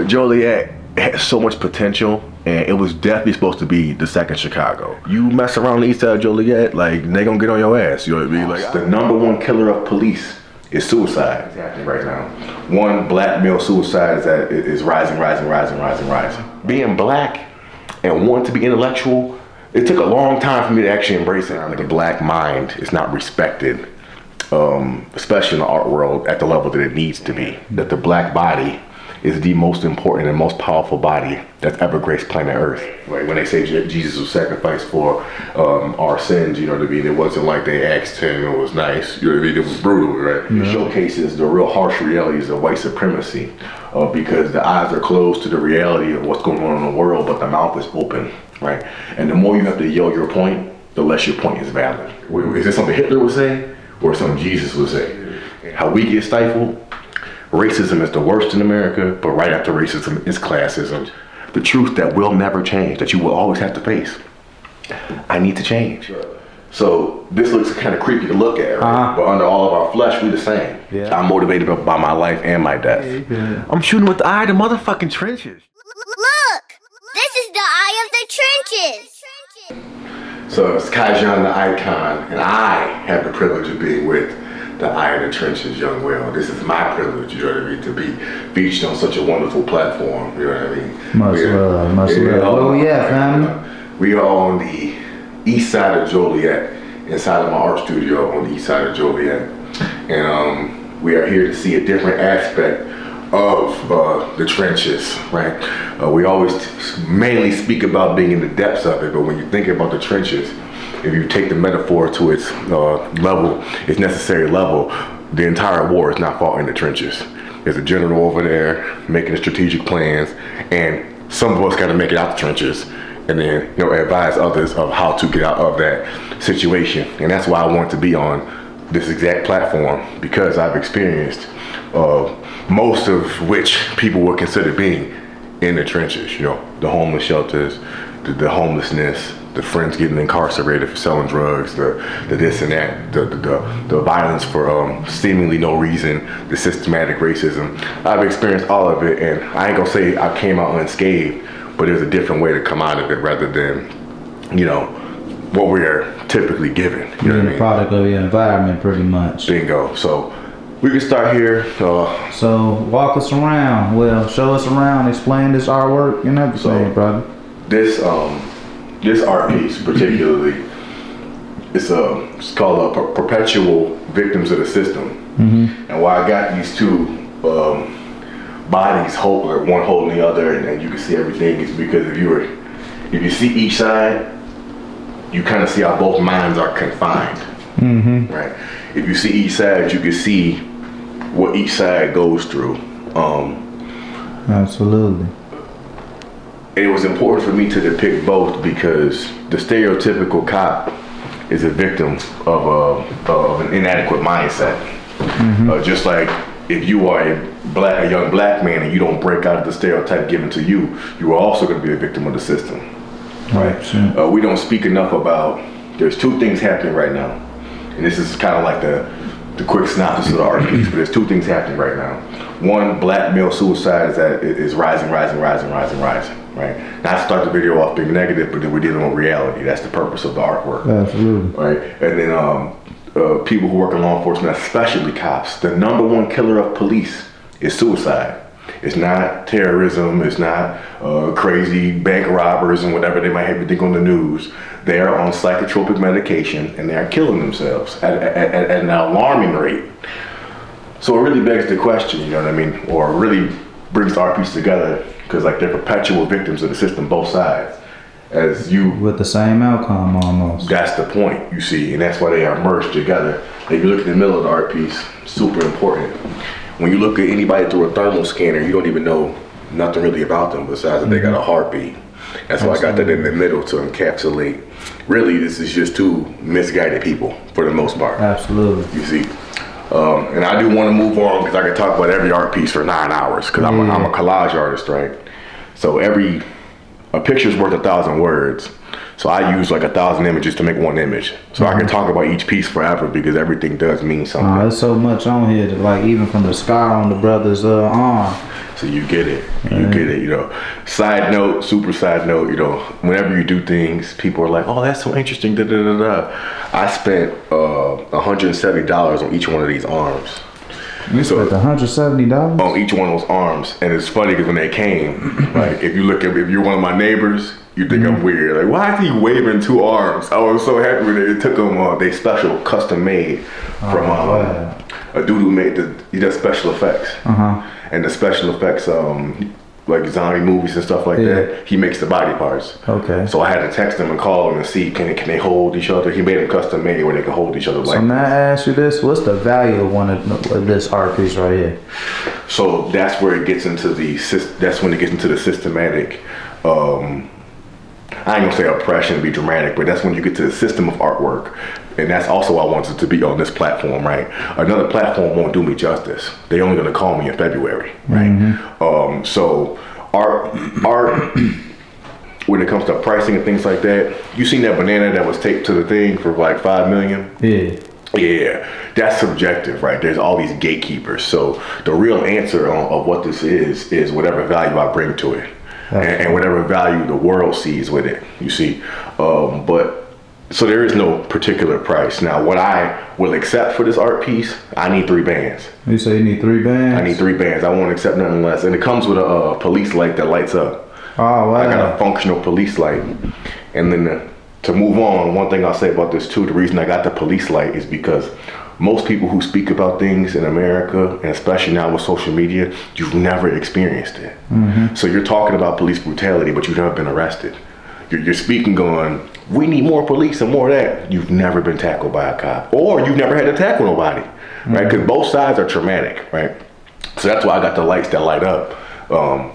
Joliet had so much potential, and it was definitely supposed to be the second Chicago. You mess around the east side of Joliet, like, they gonna get on your ass, you know what I mean? Like, the number one killer of police is suicide right now. One black male suicide is rising. Being black and wanting to be intellectual, it took a long time for me to actually embrace it. Like, the black mind is not respected, especially in the art world, at the level that it needs to be. That the black body is the most important and most powerful body that's ever graced planet Earth. Right? When they say Jesus was sacrificed for our sins, you know what I mean? It wasn't like they asked him, it was nice, you know what I mean? It was brutal, right? Yeah. It showcases the real harsh realities of white supremacy because the eyes are closed to the reality of what's going on in the world, but the mouth is open, right? And the more you have to yell your point, the less your point is valid. Is this something Hitler would say or something Jesus would say? How we get stifled? Racism is the worst in America, but right after racism is classism. The truth that will never change, that you will always have to face. I need to change. So this looks kind of creepy to look at, right? But under all of our flesh, we the same. Yeah. I'm motivated by my life and my death. Yeah. I'm shooting with the eye of the motherfucking trenches. Look! This is the eye of the trenches! So it's Qyjon The Icon, and I have the privilege of being with the eye of the trenches, young Will. This is my privilege, you know what I mean, to be featured on such a wonderful platform, you know what I mean? Much love. Where we at, family? We are on the east side of Joliet, inside of my art studio on the east side of Joliet. And we are here to see a different aspect of the trenches, right? We always mainly speak about being in the depths of it, but when you think about the trenches, if you take the metaphor to its level, its necessary level, the entire war is not fought in the trenches. There's a general over there making the strategic plans, and some of us got to make it out the trenches, and then advise others of how to get out of that situation. And that's why I want to be on this exact platform, because I've experienced most of which people would consider being in the trenches. The homeless shelters, the homelessness, the friends getting incarcerated for selling drugs, the this and that, the violence for seemingly no reason, the systematic racism. I've experienced all of it, and I ain't gonna say I came out unscathed, but there's a different way to come out of it rather than, what we're typically given. You know what I mean? Product of your environment, pretty much. Bingo. So we can start here. So walk us around. Well, show us around. Explain this artwork and everything, brother. This art piece particularly, it's called Perpetual Victims of the System. Mm-hmm. And why I got these two bodies, one holding the other, and you can see everything, is because if you see each side, you kind of see how both minds are confined. Mm-hmm. Right? If you see each side, you can see what each side goes through. Absolutely. It was important for me to depict both because the stereotypical cop is a victim of an inadequate mindset. Mm-hmm. Just like if you are a young black man and you don't break out of the stereotype given to you, you are also going to be a victim of the system. Right? Sure. We don't speak enough about, there's two things happening right now. And this is kind of like the quick synopsis of the art piece, but there's two things happening right now. One, black male suicide is rising. Right? Not to start the video off being negative, but then we're dealing with reality. That's the purpose of the artwork. Absolutely. Right? And then people who work in law enforcement, especially cops, the number one killer of police is suicide. It's not terrorism. It's not crazy bank robbers and whatever they might have you think on the news. They are on psychotropic medication and they are killing themselves at an alarming rate. So it really begs the question, you know what I mean? Or really brings the art piece together, because like they're perpetual victims of the system, both sides. With the same outcome almost. That's the point, you see, and that's why they are merged together. If you look at the middle of the art piece, super important. When you look at anybody through a thermal scanner, you don't even know nothing really about them besides that they got a heartbeat. That's why I got that in the middle to encapsulate. Really, this is just two misguided people for the most part. Absolutely. You see. And I do want to move on because I could talk about every art piece for 9 hours because I'm a collage artist, right? So a picture's worth 1,000 words. So I use like 1,000 images to make one image. So I can talk about each piece forever because everything does mean something. There's so much on here, that, like even from the scar on the brother's arm. So you get it. You get it, you know. Side note, super side note, you know, whenever you do things, people are like, oh, that's so interesting, da da da da. I spent $170 on each one of these arms. You spent $170? On each one of those arms. And it's funny because when they came, like if you're one of my neighbors, you think I'm weird. Like, why is he waving 2 arms? I was so happy when it took them, they special custom made from a dude who made he does special effects. And the special effects, like zombie movies and stuff like that, he makes the body parts. Okay. So I had to text him and call him and see can they hold each other. He made them custom made where they can hold each other. So may I ask you this? What's the value of one of this art piece right here? So that's where it gets into the systematic. I ain't gonna say oppression to be dramatic, but that's when you get to the system of artwork. And that's also why I wanted to be on this platform, right? Another platform won't do me justice. They only gonna call me in February, right? So art, when it comes to pricing and things like that, you seen that banana that was taped to the thing for like $5 million? Yeah, that's subjective, right? There's all these gatekeepers. So the real answer of what this is whatever value I bring to it. And whatever value the world sees with it, you see. But so there is no particular price. Now, what I will accept for this art piece, I need 3 bands. You say you need 3 bands? I need 3 bands. I won't accept nothing less. And it comes with a police light that lights up. Oh, wow. I got a functional police light. And then to move on, one thing I'll say about this too, the reason I got the police light is because most people who speak about things in America, and especially now with social media, you've never experienced it. So you're talking about police brutality, but you've never been arrested. You're speaking going, we need more police and more of that. You've never been tackled by a cop, or you've never had to tackle nobody, right? Because both sides are traumatic, right? So that's why I got the lights that light up,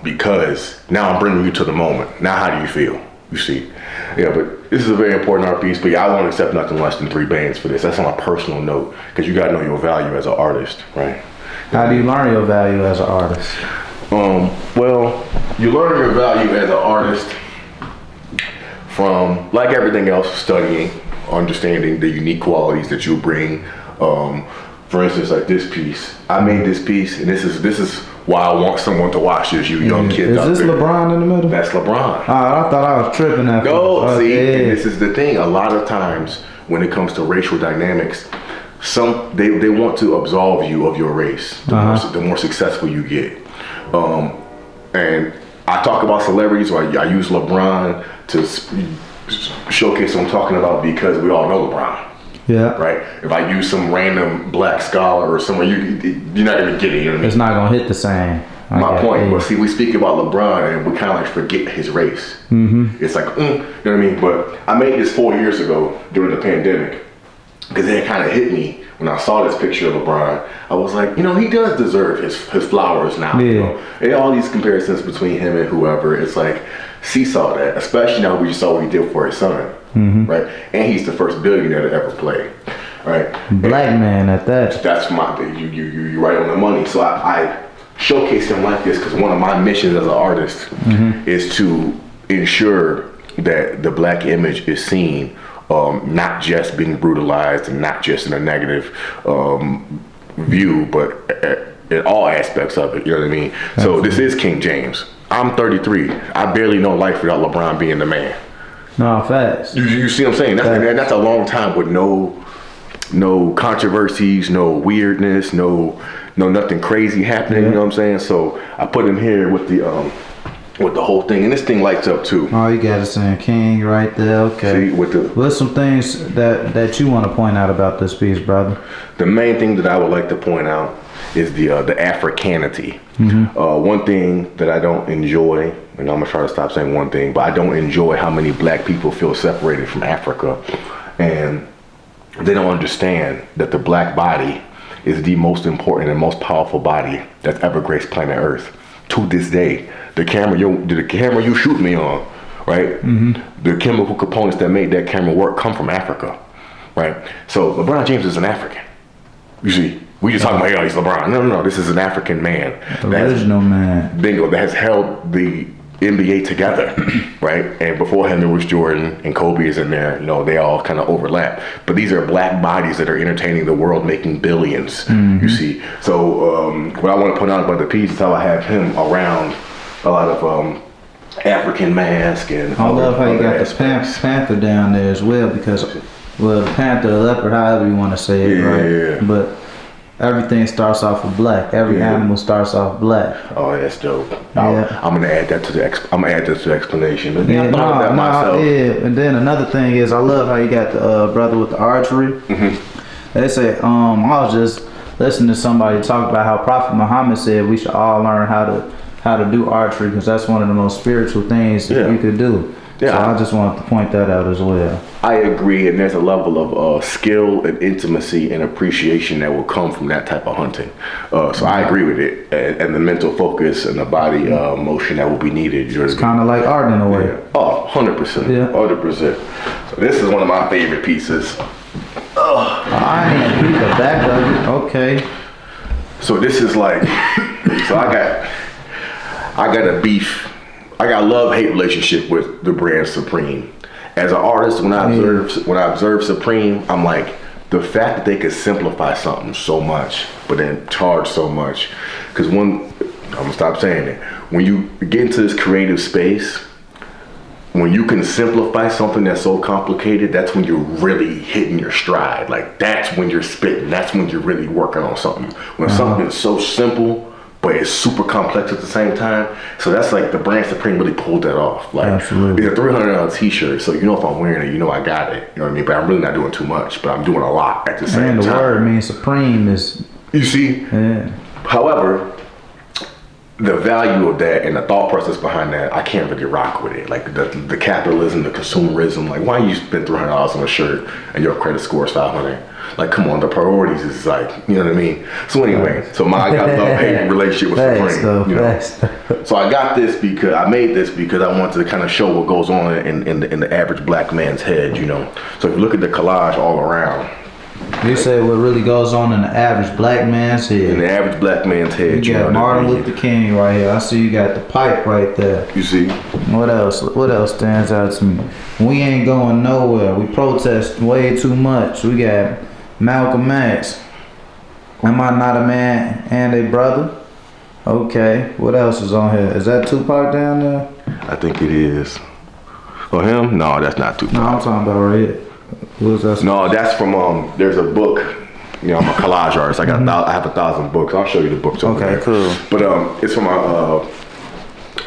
because now I'm bringing you to the moment. Now how do you feel? You see? Yeah, but this is a very important art piece, but yeah, I won't accept nothing less than 3 bands for this. That's on a personal note, because you gotta know your value as an artist, right? How do you learn your value as an artist? Well, you learn your value as an artist from, like everything else, studying, understanding the unique qualities that you bring. For instance, like this piece, I made this piece, and this is why I want someone to watch this, you young kids out there. Is this LeBron in the middle? That's LeBron. I thought I was tripping at Go, see, and this is the thing. A lot of times when it comes to racial dynamics, they want to absolve you of your race the more successful you get. And I talk about celebrities, or I use LeBron to showcase what I'm talking about because we all know LeBron. Yeah. Right. If I use some random black scholar or someone, you're not gonna get it. You know what I mean? It's not gonna hit the same. My point. But see, we speak about LeBron and we kind of like forget his race. It's like, you know what I mean? But I made this 4 years ago during the pandemic because it kind of hit me when I saw this picture of LeBron. I was like, you know, he does deserve his flowers now. You know? And all these comparisons between him and whoever, it's like, seesaw that, especially now we saw what he did for his son. Right? And he's the first billionaire to ever play. Right? Black man at that. That's my thing. You right on the money. So I showcase him like this because one of my missions as an artist is to ensure that the black image is seen, not just being brutalized and not just in a negative view, but in all aspects of it. You know what I mean? So this is King James. I'm 33. I barely know life without LeBron being the man. No, facts. You see what I'm saying? That's a long time with no controversies, no weirdness, no nothing crazy happening. You know what I'm saying? So I put him here with the whole thing, and this thing lights up too. Oh, you got it saying King right there. Okay. See, what's some things that you want to point out about this piece, brother? The main thing that I would like to point out is the Africanity. One thing that I don't enjoy, and I'm gonna try to stop saying one thing, but I don't enjoy how many black people feel separated from Africa, and they don't understand that the black body is the most important and most powerful body that's ever graced planet Earth. To this day, the camera you shoot me on, right? The chemical components that made that camera work come from Africa, right? So LeBron James is an African. You see, we just talking about, oh, he's LeBron. No, this is an African man. Original man. Bingo, that has held the NBA together. right? And before him, there was Jordan and Kobe is in there. You know, they all kind of overlap. But these are black bodies that are entertaining the world, making billions. You see. So what I want to point out about the piece is how I have him around a lot of African mask and. I love how you got the panther down there as well, because, well, the panther, the leopard, however you want to say it, right? Yeah. But everything starts off with black. Every animal starts off black. Oh, that's dope. Yeah. I'm gonna add that to the explanation. But Yeah, I thought of that myself. yeah. And then another thing is, I love how you got the brother with the archery. They say, I was just listening to somebody talk about how Prophet Muhammad said we should all learn how to do archery, because that's one of the most spiritual things that you could do. Yeah. So I just wanted to point that out as well. I agree, and there's a level of skill and intimacy and appreciation that will come from that type of hunting. So I agree with it, and the mental focus and the body motion that will be needed. It's kind of like art in a way. Yeah. Oh, 100%. Yeah. 100%. So this is one of my favorite pieces. I ain't beat the back of it. Okay. So this is like, so I got a beef. I got a love-hate relationship with the brand Supreme. As an artist, when I observe Supreme, I'm like, the fact that they could simplify something so much, but then charge so much. Because I'm gonna stop saying it. When you get into this creative space, when you can simplify something that's so complicated, that's when you're really hitting your stride. Like, that's when you're spitting. That's when you're really working on something. When something is so simple, but it's super complex at the same time. So that's like the brand Supreme really pulled that off. Like, absolutely. It's a $300 t-shirt, so you know if I'm wearing it, you know I got it. You know what I mean? But I'm really not doing too much, but I'm doing a lot at the same time. And the word means supreme is... You see? Yeah. However, the value of that and the thought process behind that, I can't really rock with it. Like the capitalism, the consumerism. Like, why you spend $300 on a shirt and your credit score is 500? Like, come on, the priorities is like, you know what I mean? So anyway, I got a love-hate relationship with Supreme. You know? So I got this because I made this because I wanted to kind of show what goes on in the average black man's head, you know. So if you look at the collage all around. You say what really goes on in the average black man's head. In the average black man's head. You got Martin Luther King right here. I see you got the pipe right there. You see? What else? What else stands out to me? We ain't going nowhere. We protest way too much. We got Malcolm X. Am I not a man and a brother? Okay. What else is on here? Is that Tupac down there? I think it is. For him? No, that's not Tupac. No, I'm talking about right here. Who's that? No, that's from there's a book. You know, I'm a collage artist. I have 1,000 books. I'll show you the books over there. Okay, cool. But it's from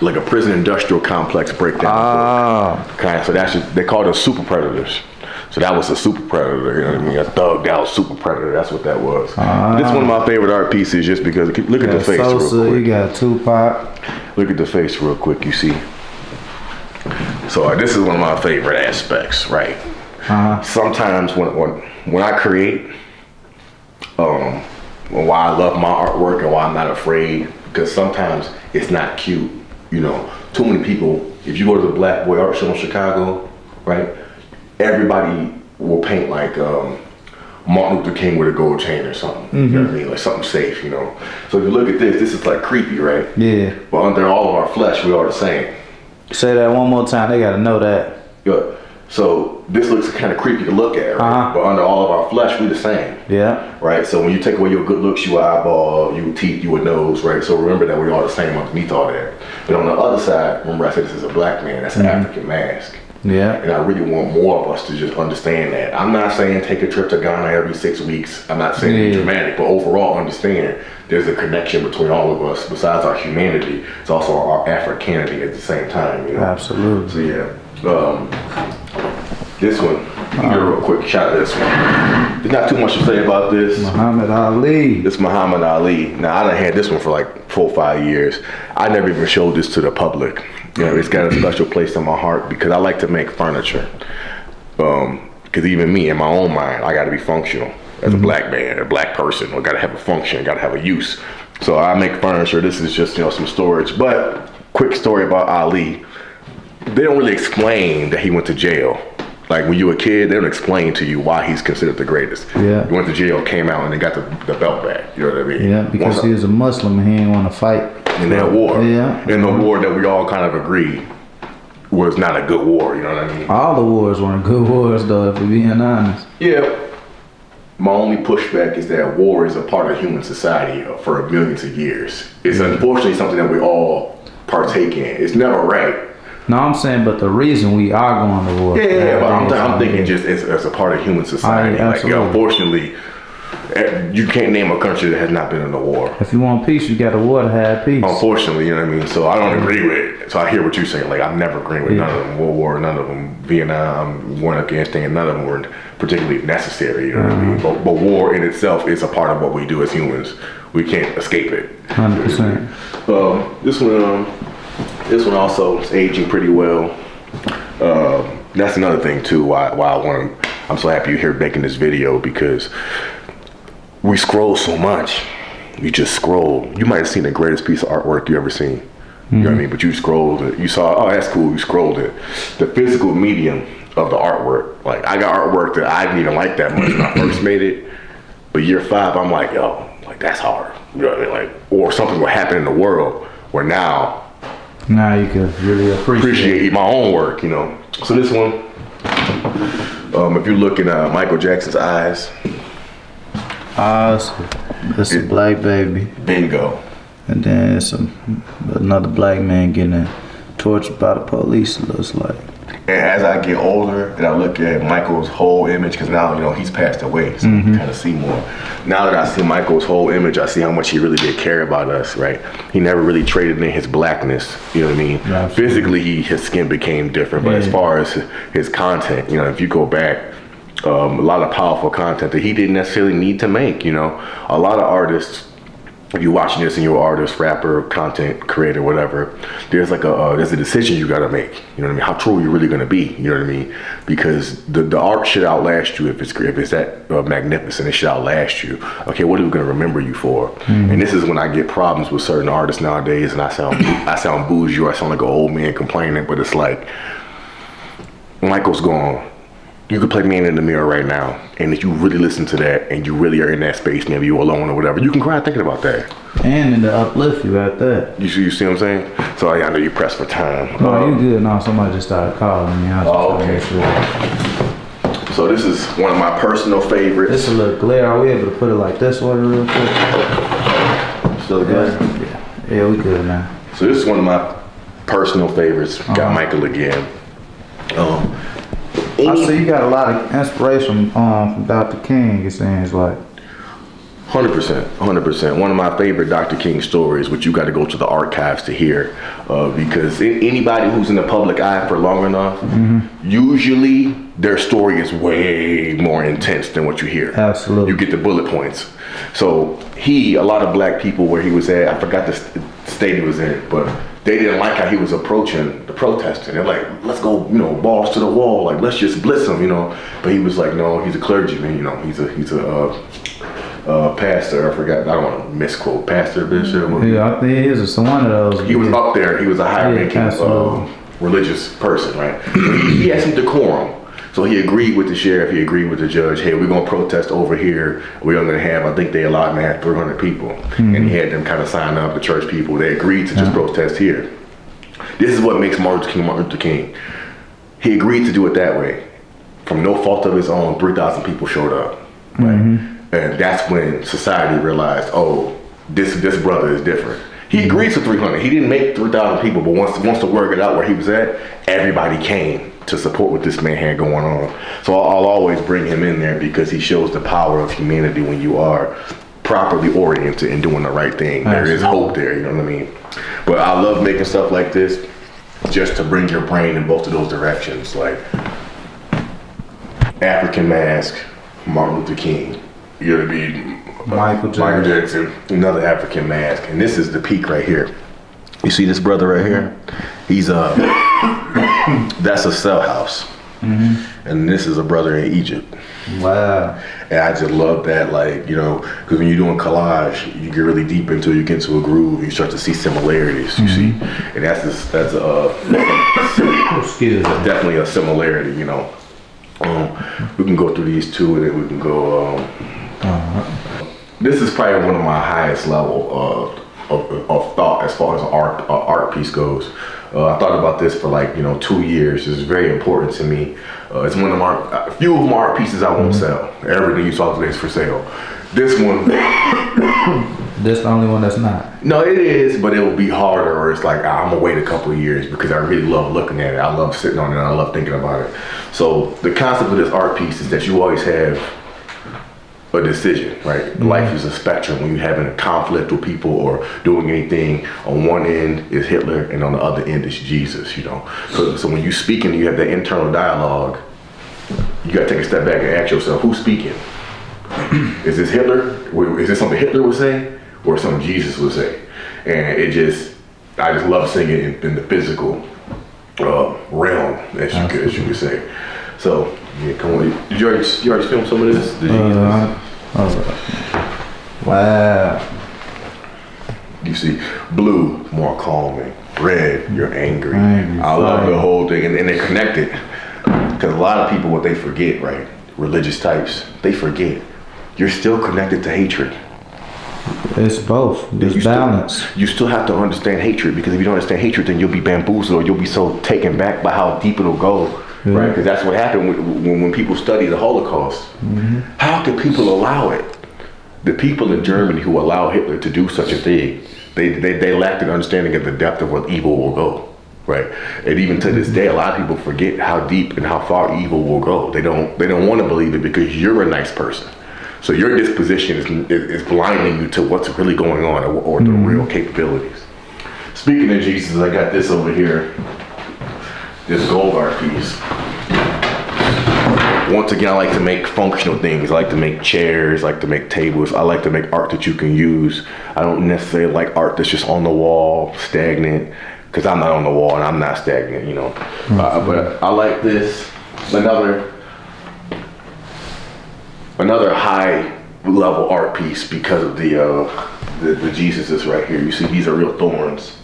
like a prison industrial complex breakdown book. Okay, so they call it super predators. So that was a super predator, you know what I mean? A thugged out super predator, that's what that was. This is one of my favorite art pieces just because, look at the face Sosa, real quick. You got Tupac. Look at the face real quick, you see. So this is one of my favorite aspects, right? Sometimes when I create, why I love my artwork and why I'm not afraid, because sometimes it's not cute, you know. Too many people, if you go to the Black Boy Art Show in Chicago, right? Everybody will paint like Martin Luther King with a gold chain or something. You know what I mean? Like something safe, you know. So if you look at this is like creepy, right? Yeah. But under all of our flesh, we are the same. Say that one more time. They gotta know that. Good. So this looks kind of creepy to look at, right? But under all of our flesh, we the same. Yeah. Right. So when you take away your good looks, you an eyeball, you a teeth, you a nose, right? So remember that we all the same underneath all that. But on the other side, remember I said this is a black man. That's an African mask. Yeah. And I really want more of us to just understand that. I'm not saying take a trip to Ghana every 6 weeks. I'm not saying be dramatic, but overall understand there's a connection between all of us. Besides our humanity, it's also our Africanity at the same time. You know? Absolutely. So yeah. This one, give me a real quick shot of this one. There's not too much to say about this. Muhammad Ali. It's Muhammad Ali. Now, I done had this one for like 4 or 5 years. I never even showed this to the public. You know, it's got a special place in my heart because I like to make furniture. Because even me, in my own mind, I got to be functional. As a black man, a black person, I got to have a function, got to have a use. So I make furniture. This is just, you know, some storage. But quick story about Ali. They don't really explain that he went to jail. Like when you were a kid, they don't explain to you why he's considered the greatest. Yeah. He went to jail, came out, and they got the belt back. You know what I mean? Yeah, because he was a Muslim and he didn't want to fight. In that war. Yeah. In the war that we all kind of agreed was not a good war. You know what I mean? All the wars weren't good wars, though, if we're being honest. Yeah. My only pushback is that war is a part of human society for millions of years. It's unfortunately something that we all partake in. It's never right. No, I'm saying, but the reason we are going to war. Yeah, but I'm thinking just as a part of human society. Unfortunately, you can't name a country that has not been in a war. If you want peace, you got a war to have peace. Unfortunately, you know what I mean? So I don't agree with it. So I hear what you're saying. Like, I've never agreed with none of them. World War, none of them. Vietnam, war in Afghanistan, and none of them were particularly necessary. You know what I mean? But war in itself is a part of what we do as humans. We can't escape it. 100%. This one also is aging pretty well. That's another thing too. Why I'm so happy you're here making this video, because we scroll so much. You just scroll. You might have seen the greatest piece of artwork you ever seen. You know what I mean? But you scrolled it. You saw, oh, that's cool. You scrolled it. The physical medium of the artwork. Like, I got artwork that I didn't even like that much when I first made it. But year 5, I'm like, yo, like, that's hard. You know what I mean? Like, or something will happen in the world where now you can really appreciate my own work, you know. So this one, if you look in Michael Jackson's eyes. It's a black baby. Bingo. And then it's another black man getting tortured by the police, it looks like. And as I get older and I look at Michael's whole image, because now, you know, he's passed away, so you can kind of see more. Now that I see Michael's whole image, I see how much he really did care about us, right? He never really traded in his blackness, you know what I mean? Absolutely. Physically, his skin became different, but as far as his content, you know, if you go back, a lot of powerful content that he didn't necessarily need to make, you know? A lot of artists, if you're watching this and you're an artist, rapper, content creator, whatever, there's like there's a decision you gotta make. You know what I mean? How true are you really gonna be? You know what I mean? Because the art should outlast you if it's that magnificent. It should outlast you. Okay, what are we gonna remember you for? And this is when I get problems with certain artists nowadays, and I sound bougie, or I sound like an old man complaining. But it's like, Michael's gone. You could play Man in the Mirror right now, and if you really listen to that and you really are in that space, maybe you're alone or whatever, you can cry thinking about that. And to uplift you at that. You see what I'm saying? So I know you're pressed for time. No, you good. No, somebody just started calling me. Okay. So this is one of my personal favorites. This is a little glare. Are we able to put it like this way real quick? Still good? Yeah, we good now. So this is one of my personal favorites. Got Michael again. I see you got a lot of inspiration from Dr. King, it seems like. 100%. One of my favorite Dr. King stories, which you got to go to the archives to hear, because anybody who's in the public eye for long enough, usually their story is way more intense than what you hear. Absolutely. You get the bullet points. So a lot of black people where he was at, I forgot the state he was in, but they didn't like how he was approaching the protesting. They're like, let's go, you know, balls to the wall. Like, let's just blitz him, you know. But he was like, no, he's a clergyman, you know. He's a pastor. I forgot. I don't want to misquote. Pastor, bishop. Yeah, I think he is one of those. He was up there. He was a high-ranking religious person, right? He had some decorum. So he agreed with the sheriff, he agreed with the judge, hey, we're going to protest over here. We're going to have, I think they allowed him to have 300 people. And he had them kind of sign up, the church people. They agreed to just protest here. This is what makes Martin Luther King. He agreed to do it that way. From no fault of his own, 3,000 people showed up. Right? And that's when society realized, oh, this brother is different. He agreed to 300. He didn't make 3,000 people, but once the word got out where he was at, everybody came to support what this man had going on. So I'll always bring him in there because he shows the power of humanity when you are properly oriented and doing the right thing. There is hope there, you know what I mean? But I love making stuff like this just to bring your brain in both of those directions. Like African mask, Martin Luther King. You know what I mean? Michael Jackson, another African mask. And this is the peak right here. You see this brother right here? He's that's a cell house. And this is a brother in Egypt. Wow. And I just love that, like, you know, because when you're doing collage, you get really deep into it, you get into a groove, you start to see similarities, you see? And that's definitely a similarity, you know. We can go through these two and then we can go, this is probably one of my highest level of thought as far as art piece goes. I thought about this for like 2 years. It's very important to me. It's one of my few of my art pieces I won't sell. Everything you saw today is for sale. This one, This the only one that's not. no, it is, but it will be harder. Or it's like I'm gonna wait a couple of years because I really love looking at it. I love sitting on it. And I love thinking about it. So the concept of this art piece is that you always have a decision, right? Mm-hmm. Life is a spectrum. When you're having a conflict with people or doing anything, on one end is Hitler and on the other end is Jesus, So when you speak and you have that internal dialogue, you gotta take a step back and ask yourself, who's speaking? Is this Hitler? Is this something Hitler would say or something Jesus would say? And I just love seeing it in the physical realm, as you could say. So, yeah, come on. Did you already film some of this? Wow. You see, blue, more calming. Red, you're angry. I love the whole thing, and they're connected. Because a lot of people, what they forget, right? Religious types, they forget. You're still connected to hatred. It's both. There's balance. You still have to understand hatred, because if you don't understand hatred, then you'll be bamboozled or you'll be so taken back by how deep it'll go, right? Because that's what happened when people study the Holocaust. Mm-hmm. How could people allow it? The people in Germany who allow Hitler to do such a thing, they lacked an understanding of the depth of where evil will go, right? And even to this day, a lot of people forget how deep and how far evil will go. They don't want to believe it because you're a nice person. So your disposition is blinding you to what's really going on or the real capabilities. Speaking of Jesus, I got this over here, this gold art piece. Once again, I like to make functional things. I like to make chairs, I like to make tables. I like to make art that you can use. I don't necessarily like art that's just on the wall, stagnant, because I'm not on the wall and I'm not stagnant, But I like this, another high level art piece because of the Jesuses right here. You see, these are real thorns,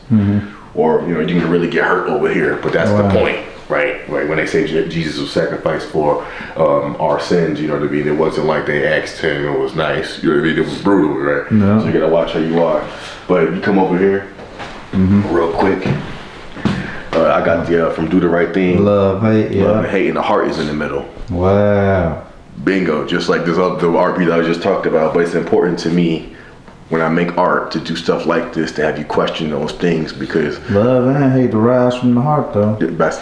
or you can really get hurt over here. But that's the point, right? When they say Jesus was sacrificed for our sins, you know what I mean. It wasn't like they asked him. It was nice. You know what I mean. It was brutal, right? No. So you gotta watch how you are. But you come over here, real quick. I got the from Do the Right Thing. Love, hate, Love and hate, and the heart is in the middle. Wow. Bingo, just like the art piece I just talked about. But it's important to me when I make art to do stuff like this, to have you question those things, because love and hate to rise from the heart, though.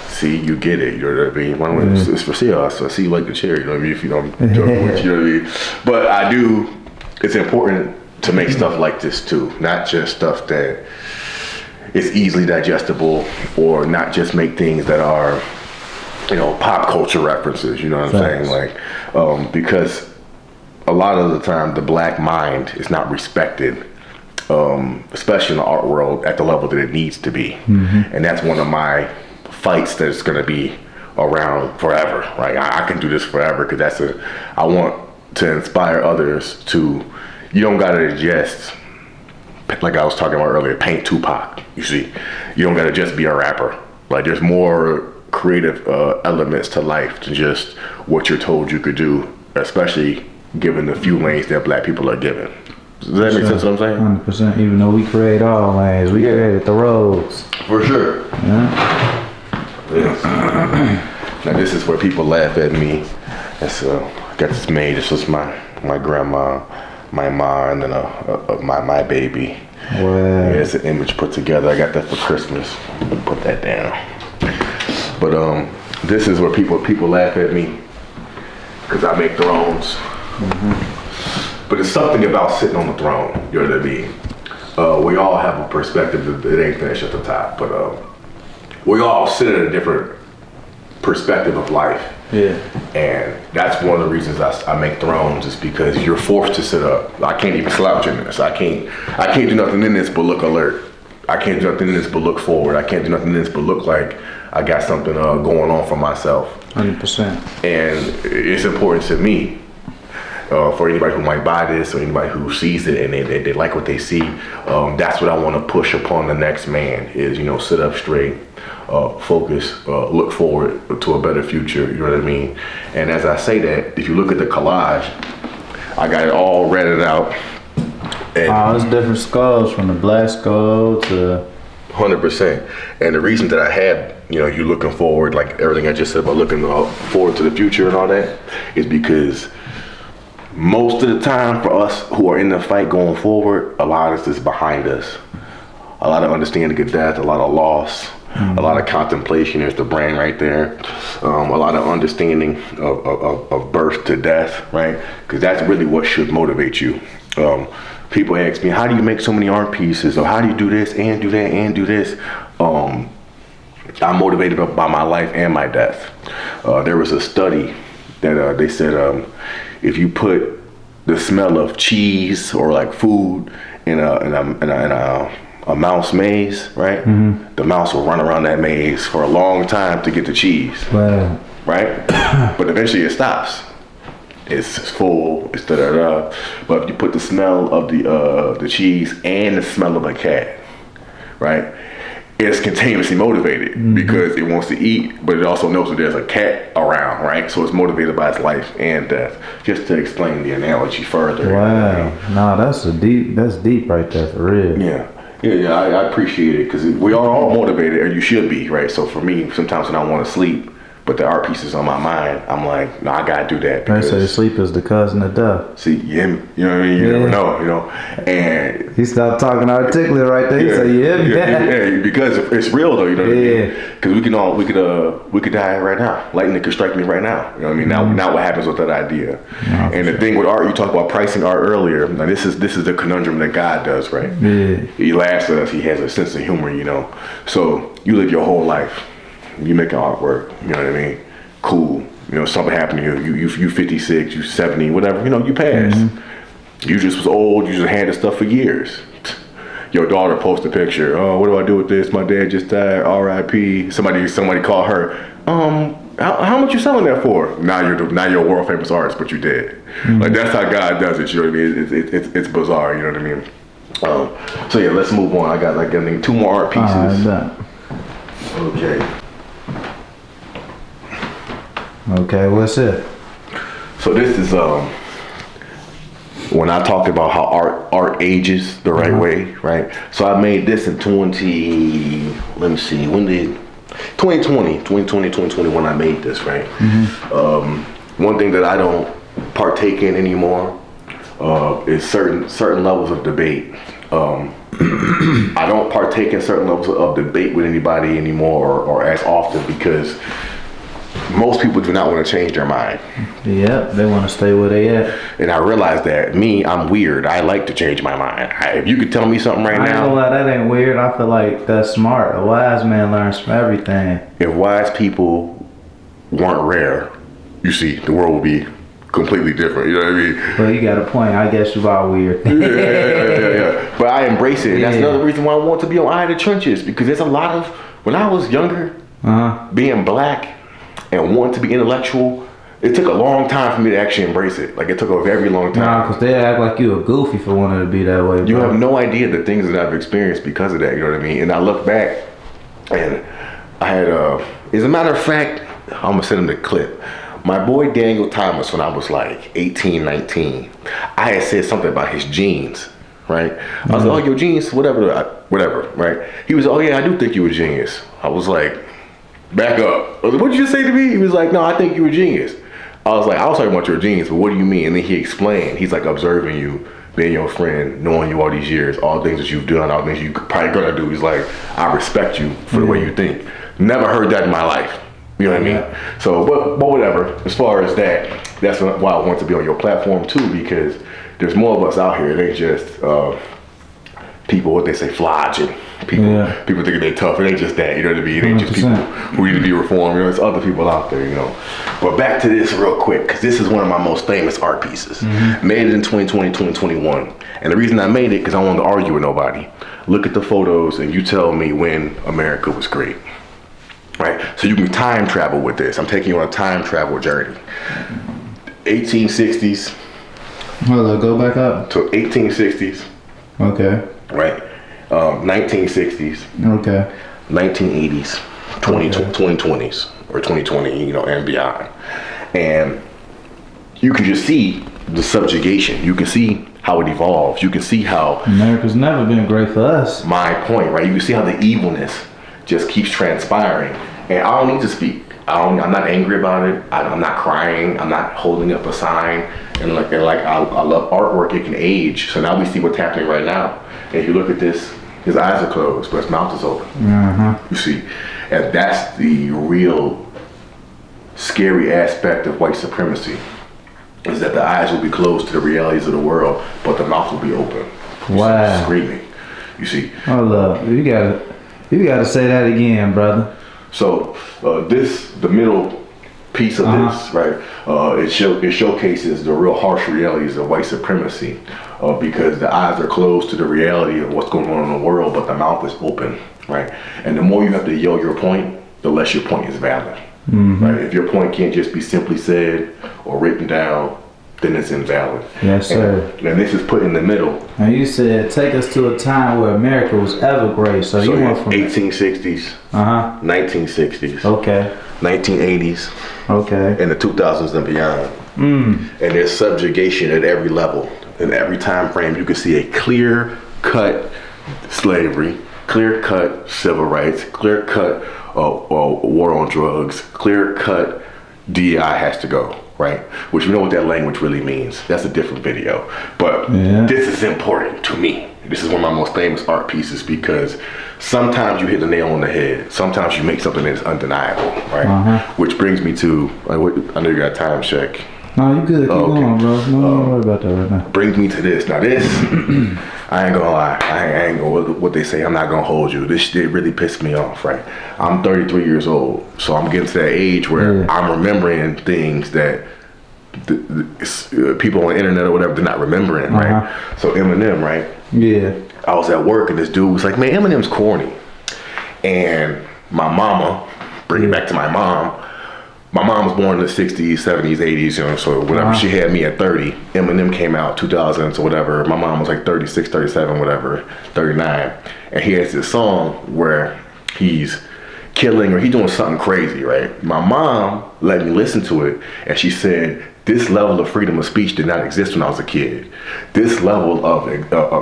See, you get it. You know what I mean? It's for sale. So I see you like the cherry. You know what I mean? If you don't joke with, you know what I mean? But it's important to make stuff like this too, not just stuff that is easily digestible, or not just make things that are pop culture references, you know what I'm saying? Like, because a lot of the time the black mind is not respected, especially in the art world, at the level that it needs to be. And that's one of my fights that's gonna be around forever, right? I can do this forever, because I want to inspire others to, you don't gotta just, like I was talking about earlier, paint Tupac, you see. You don't gotta just be a rapper. Like, there's more creative elements to life than just what you're told you could do, especially given the few lanes that black people are given. Does that make sense what I'm saying? 100%. Even though we create all lanes, we created the roads. For sure. Yeah. Now this is where people laugh at me. I got this made. This was my grandma, my mom, and then my baby. Wow. Yeah, it's an image put together. I got that for Christmas. Put that down. But this is where people laugh at me, because I make thrones. But it's something about sitting on the throne, you know what I mean? We all have a perspective that it ain't finished at the top, but we all sit at a different perspective of life. Yeah. And that's one of the reasons I make thrones, is because you're forced to sit up. I can't even slouch in this. I can't do nothing in this but look alert. I can't do nothing in this but look forward. I can't do nothing in this but look like I got something going on for myself. 100%. And it's important to me, for anybody who might buy this, or anybody who sees it and they like what they see. That's what I want to push upon the next man, is sit up straight, focus, look forward to a better future. You know what I mean? And as I say that, if you look at the collage, I got it all redded out. And there's different skulls, from the black skull to 100%. And the reason that I had, you looking forward, like everything I just said about looking forward to the future and all that, is because most of the time for us who are in the fight going forward, a lot of this is behind us. A lot of understanding of death, a lot of loss, a lot of contemplation. There's the brain right there. A lot of understanding of birth to death, right? Because that's really what should motivate you. People ask me, how do you make so many art pieces? Or how do you do this and do that and do this? I'm motivated by my life and my death. There was a study that they said if you put the smell of cheese or like food in a mouse maze, right? The mouse will run around that maze for a long time to get the cheese, Wow. right? But eventually it stops. It's full, it's da-da-da. But if you put the smell of the cheese and the smell of a cat, right? It's continuously motivated because it wants to eat, but it also knows that there's a cat around, right? So it's motivated by its life and death. Just to explain the analogy further. Wow. No, that's deep right there, for real. Yeah. I appreciate it because we are all motivated, or you should be, right? So for me, sometimes when I want to sleep, but the art piece is on my mind, I'm like, no, I gotta do that. They say sleep is the cousin of death. See, you know what I mean? You never know, And he stopped talking articulate right there. He said, yeah, because it's real though, you know what I mean? Because we could die right now. Lightning could strike me right now. You know what I mean? Now what happens with that idea? No, and the thing with art, you talked about pricing art earlier. Now this is the conundrum that God does, right? Yeah. He laughs at us. He has a sense of humor, So you live your whole life. You making artwork, you know what I mean? Cool. Something happened to you. You 56, you 70, whatever. You passed. You just was old. You just had this stuff for years. Your daughter posts a picture. Oh, what do I do with this? My dad just died. R.I.P. Somebody call her. How much you selling that for? Now you're a world famous artist, but you dead. Like that's how God does it. You know what I mean? It's bizarre. You know what I mean? So yeah, let's move on. I got I think 2 more art pieces. Okay. Okay, what's it? So this is when I talked about how art ages the right way, right? So I made this in 2020 I made this, right? One thing that I don't partake in anymore is certain levels of debate. I don't partake in certain levels of debate with anybody anymore or as often because most people do not want to change their mind. Yeah, they want to stay where they at. And I realized that I'm weird. I like to change my mind. If you could tell me something right now. I ain't gonna lie, that ain't weird. I feel like that's smart. A wise man learns from everything. If wise people weren't rare, you see, the world would be completely different. You know what I mean? Well, you got a point. I guess you are weird. Yeah. But I embrace it. And that's another reason why I want to be on Eye of the Trenches, because there's a lot of, when I was younger, being black and wanting to be intellectual, it took a long time for me to actually embrace it. Like, it took a very long time. Nah, because they act like you a goofy for wanting to be that way, bro. You have no idea the things that I've experienced because of that, you know what I mean? And I look back, and I had, as a matter of fact, I'm going to send him the clip. My boy Daniel Thomas, when I was like 18, 19, I had said something about his jeans, right? I was like, oh, your jeans, whatever, right? He was, oh yeah, I do think you're a genius. I was like, back up. I was like, what did you say to me? He was like, no, I think you're a genius. I was talking about your genius, but what do you mean? And then he explained, he's like observing you, being your friend, knowing you all these years, all the things that you've done, all the things you probably gonna do. He's like, I respect you for the way you think. Never heard that in my life. You know what I mean? So, but whatever. As far as that, that's why I want to be on your platform too, because there's more of us out here. It ain't just people, what they say, flogging. People thinking they're tough. It ain't just that. You know what I mean? It ain't just people who need to be reformed. There's other people out there, But back to this real quick, because this is one of my most famous art pieces. Made it in 2020, 2021. And the reason I made it, because I wanted to argue with nobody. Look at the photos and you tell me when America was great. Right, so you can time travel with this. I'm taking you on a time travel journey. 1860s. Hold on, go back up. To 1860s. Okay. Right. 1960s. Okay. 1980s. 2020s or 2020, and beyond. And you can just see the subjugation. You can see how it evolves. You can see how America's never been great for us. my point, right? You can see how the evilness just keeps transpiring. And I don't need to speak. I'm not angry about it. I'm not crying. I'm not holding up a sign. And I love artwork. It can age. So now we see what's happening right now. And if you look at this, his eyes are closed, but his mouth is open. You see, and that's the real scary aspect of white supremacy. Is that the eyes will be closed to the realities of the world, but the mouth will be open. Wow. Screaming. You see. Hold up. You gotta say that again, brother. So the middle piece of this, right? It showcases the real harsh realities of white supremacy, because the eyes are closed to the reality of what's going on in the world, but the mouth is open, right? And the more you have to yell your point, the less your point is valid, right? If your point can't just be simply said or written down, then it's invalid. Yes, sir. And this is put in the middle. And you said take us to a time where America was ever great. So you went from 1860s, 1960s, Okay. 1980s, Okay. and the 2000s and beyond. And there's subjugation at every level. In every time frame, you can see a clear-cut slavery, clear-cut civil rights, clear-cut war on drugs, clear-cut DEI has to go, right? Which you know what that language really means. That's a different video. But this is important to me. This is one of my most famous art pieces because sometimes you hit the nail on the head. Sometimes you make something that's undeniable, right? Which brings me to, I know you got a time check. No, you good. Keep going, bro. No, don't worry about that right now. Brings me to this. Now this, I ain't gonna lie. I ain't gonna, what they say, I'm not gonna hold you. This shit really pissed me off, right? I'm 33 years old. So I'm getting to that age where I'm remembering things that people on the internet or whatever, they're not remembering, right? So Eminem, right? Yeah. I was at work and this dude was like, man, Eminem's corny. And my mama, bring it back to my mom. My mom was born in the 60s, 70s, 80s, you know, so whatever. She had me at 30. Eminem came out 2000s or whatever. My mom was like 36, 37, whatever, 39. And he has this song where he's killing or he's doing something crazy, right? My mom let me listen to it and she said, this level of freedom of speech did not exist when I was a kid. This level of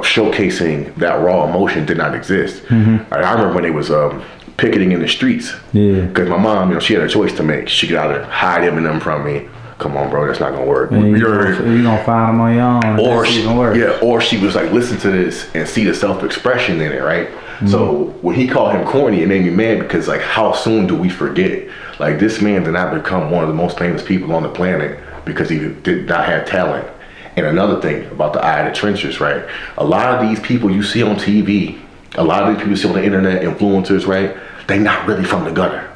showcasing that raw emotion did not exist. I remember when they was picketing in the streets. Yeah. Because my mom, you know, she had a choice to make. She could either hide Eminem from me. Come on, bro, that's not gonna work. You're gonna find them on your own. Or or she was like, listen to this and see the self-expression in it, right? So when he called him corny, it made me mad because like, how soon do we forget? Like this man did not become one of the most famous people on the planet because he did not have talent. And another thing about the eye of the trenches, right? A lot of these people you see on TV, a lot of these people you see on the internet, influencers, right? They not really from the gutter.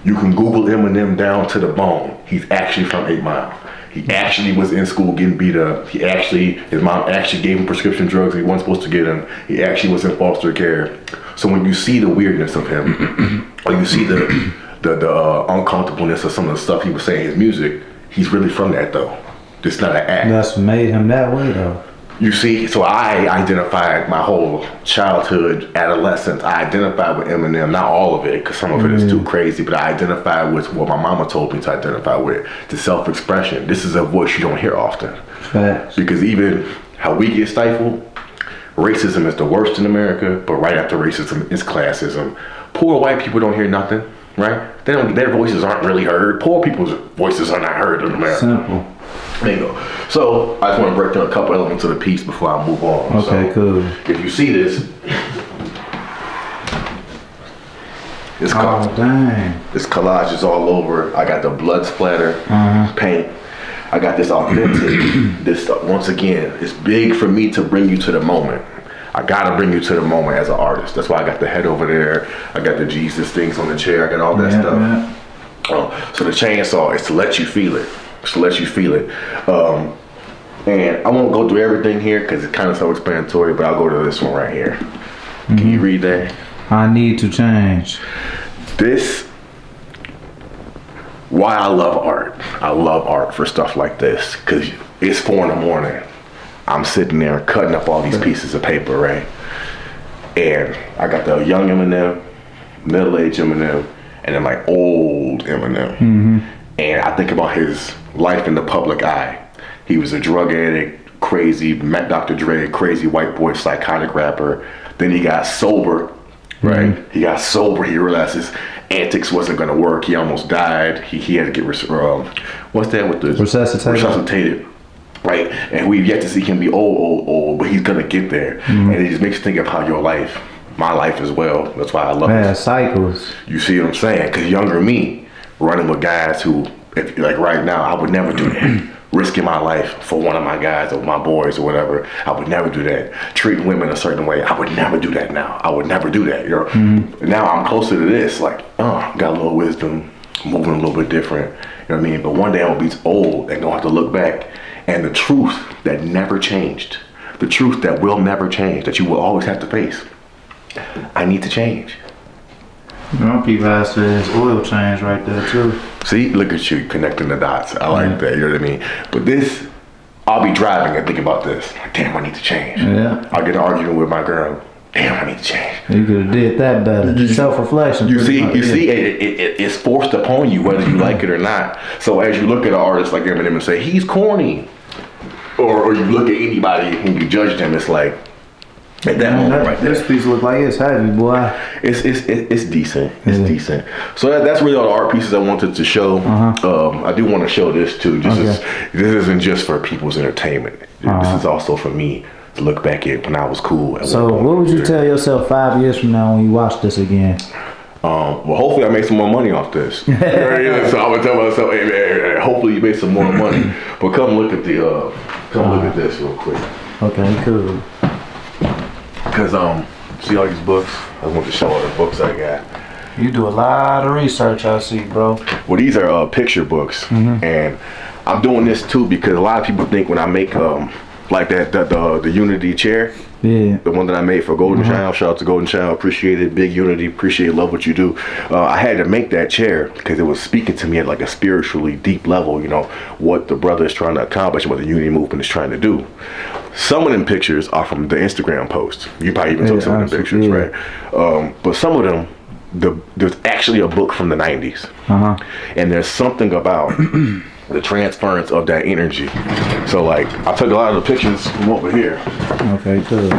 You can Google Eminem down to the bone. He's actually from 8 Mile. He actually was in school getting beat up. His mom actually gave him prescription drugs he wasn't supposed to get him. He actually was in foster care. So when you see the weirdness of him, or you see the uncomfortableness of some of the stuff he was saying in his music, he's really from that though. It's not an act. That's made him that way though. You see, so I identified my whole childhood, adolescence. I identified with Eminem, not all of it, because some of it is too crazy, but I identified with what my mama told me to identify with, the self-expression. This is a voice you don't hear often. Facts. Because even how we get stifled, racism is the worst in America, but right after racism is classism. Poor white people don't hear nothing, right? Their voices aren't really heard. Poor people's voices are not heard in America. Simple. There you go. So I just want to break down a couple elements of the piece before I move on. Okay, cool. If you see this, this collage is all over. I got the blood splatter paint. I got this authentic. This once again, it's big for me to bring you to the moment. I gotta bring you to the moment as an artist. That's why I got the head over there. I got the Jesus things on the chair. I got all that stuff. So the chainsaw is to let you feel it. To let you feel it. And I won't go through everything here because it's kind of self-explanatory, but I'll go to this one right here. Can you read that? I need to change. This, why I love art. I love art for stuff like this because it's 4 a.m. I'm sitting there cutting up all these pieces of paper, right? And I got the young Eminem, middle-aged Eminem, and then like old Eminem. And I think about his life in the public eye. He was a drug addict, crazy Dr. Dre, crazy white boy, psychotic rapper. Then he got sober, right? He got sober. He realized his antics wasn't gonna work. He almost died. He had to get what's that with the resuscitated. Right, and we've yet to see him be old, but he's gonna get there. And it just makes you think of how my life as well. That's why I love it. Cycles. You see what I'm saying? Because younger me, running with guys who, if like right now, I would never do that. Risking my life for one of my guys or my boys or whatever, I would never do that. Treating women a certain way, I would never do that now. I would never do that. You know? Now I'm closer to this, like, got a little wisdom, moving a little bit different. You know what I mean? But one day I'll be old and gonna have to look back. And the truth that never changed, the truth that will never change, that you will always have to face, I need to change. People ask his oil change right there too. See, look at you connecting the dots. I like that, you know what I mean? But this, I'll be driving and think about this. Like, damn, I need to change. Yeah. I'll get an argument with my girl. Damn, I need to change. You could have did that better. Self-reflection. You see, it's forced upon you whether you like it or not. So as you look at an artist like Eminem and say, he's corny, or you look at anybody and you judge them, it's like, at that moment right there. This piece look like it's heavy, boy. It's decent. It's decent. So that's really all the art pieces I wanted to show. I do want to show this too. This isn't just for people's entertainment. This is also for me to look back at when I was cool. So what would you tell yourself 5 years from now when you watch this again? Well, hopefully I make some more money off this. So I would tell myself, hey, hopefully you make some more money. But come look at look at this real quick. Okay, cool. Because see all these books? I want to show all the books I got. You do a lot of research, I see, bro. Well, these are picture books, and I'm doing this too because a lot of people think when I make like the Unity chair, the one that I made for Golden Child. Shout out to Golden Child, appreciate it. Big Unity, appreciate, love what you do. I had to make that chair because it was speaking to me at like a spiritually deep level. You know what the brother is trying to accomplish, what the Unity movement is trying to do. Some of them pictures are from the Instagram posts. You probably even took some of them pictures, right? But some of them, there's actually a book from the 90s, and there's something about the transference of that energy. So like I took a lot of the pictures from over here. Okay, cool.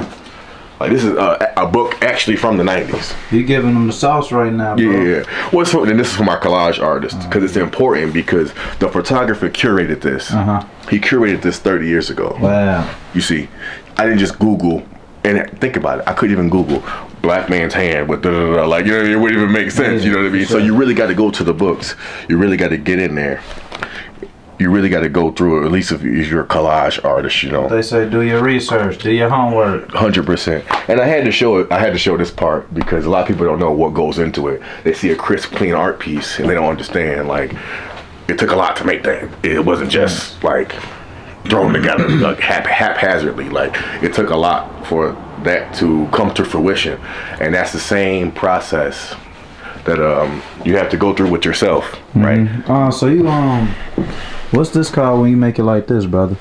Like this is a book actually from the 90s. You giving them the sauce right now, bro. Yeah. Well, and this is for my collage artist because it's important because the photographer curated this. He curated this 30 years ago. Wow. You see, I didn't just Google. And think about it, I couldn't even Google black man's hand with like, you know, it wouldn't even make sense, you know what I mean? Sure. So you really got to go to the books. You really got to get in there. You really got to go through it, at least if you're a collage artist, you know. They say do your research, do your homework. 100%. And I had to show it. I had to show this part because a lot of people don't know what goes into it. They see a crisp, clean art piece and they don't understand. Like, it took a lot to make that. It wasn't just like thrown together like haphazardly. Like, it took a lot for that to come to fruition, and that's the same process that you have to go through with yourself, right? So you what's this called when you make it like this, brother?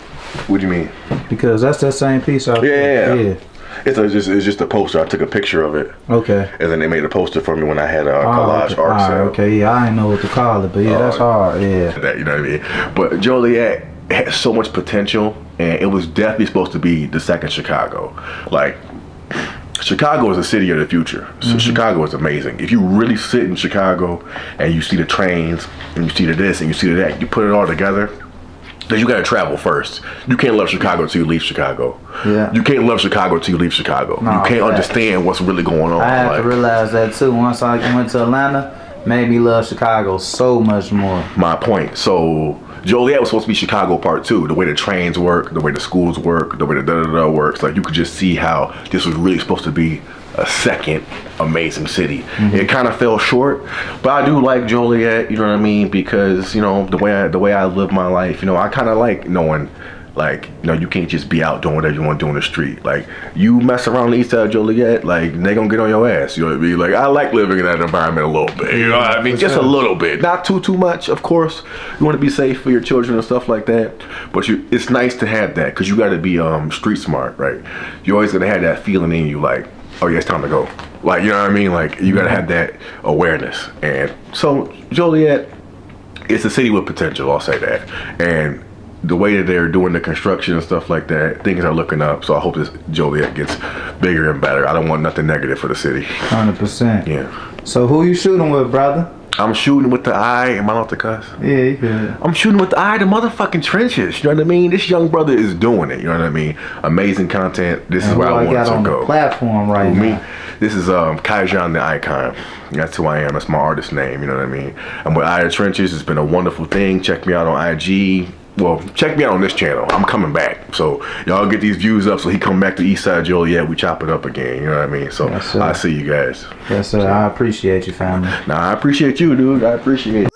What do you mean? Because that's that same piece out there. Yeah. It's just a poster. I took a picture of it. Okay. And then they made a poster for me when I had a collage art sale. Okay, yeah, I didn't know what to call it, but yeah, that's hard. Yeah. That, you know what I mean? But Joliet has so much potential, and it was definitely supposed to be the second Chicago. Like, Chicago is a city of the future. So Chicago is amazing. If you really sit in Chicago and you see the trains and you see the this and you see the that, you put it all together, because you got to travel first. You can't love Chicago until you leave Chicago. Yeah. You can't love Chicago until you leave Chicago. No, you can't understand what's really going on. I had to realize that too. Once I went to Atlanta, made me love Chicago so much more. My point. So Joliet was supposed to be Chicago Part 2. The way the trains work, the way the schools work, the way the da-da-da works. Like, you could just see how this was really supposed to be a second amazing city. It kind of fell short, but I do like Joliet, you know what I mean? Because, you know, the way I live my life, you know, I kind of like knowing, like, you know, you can't just be out doing whatever you want to do in the street. Like, you mess around the east side of Joliet, like, they gonna get on your ass, you know what I mean? Like, I like living in that environment a little bit, you know what I mean? Just a little bit, not too much, of course. You want to be safe for your children and stuff like that, but it's nice to have that, because you got to be street smart, right? You're always gonna have that feeling in you, like, oh yeah, it's time to go. Like, you know what I mean? Like, you gotta have that awareness. And so Joliet, it's a city with potential, I'll say that. And the way that they're doing the construction and stuff like that, things are looking up. So I hope this Joliet gets bigger and better. I don't want nothing negative for the city. 100%. Yeah. So who you shooting with, brother? I'm shooting with the eye. Am I not the cuss? Yeah, you good. I'm shooting with the eye, the motherfucking trenches. You know what I mean? This young brother is doing it. You know what I mean? Amazing content. This is where I want to go. The platform right now. Me, this is Qyjon The Icon. That's who I am. That's my artist name. You know what I mean? I'm with Eye of Trenches. It's been a wonderful thing. Check me out on IG. Well, check me out on this channel. I'm coming back. So y'all get these views up so he come back to Eastside Joliet. We chop it up again. You know what I mean? So Yes, I see you guys. Yes, sir. I appreciate you, family. Nah, I appreciate you, dude. I appreciate it.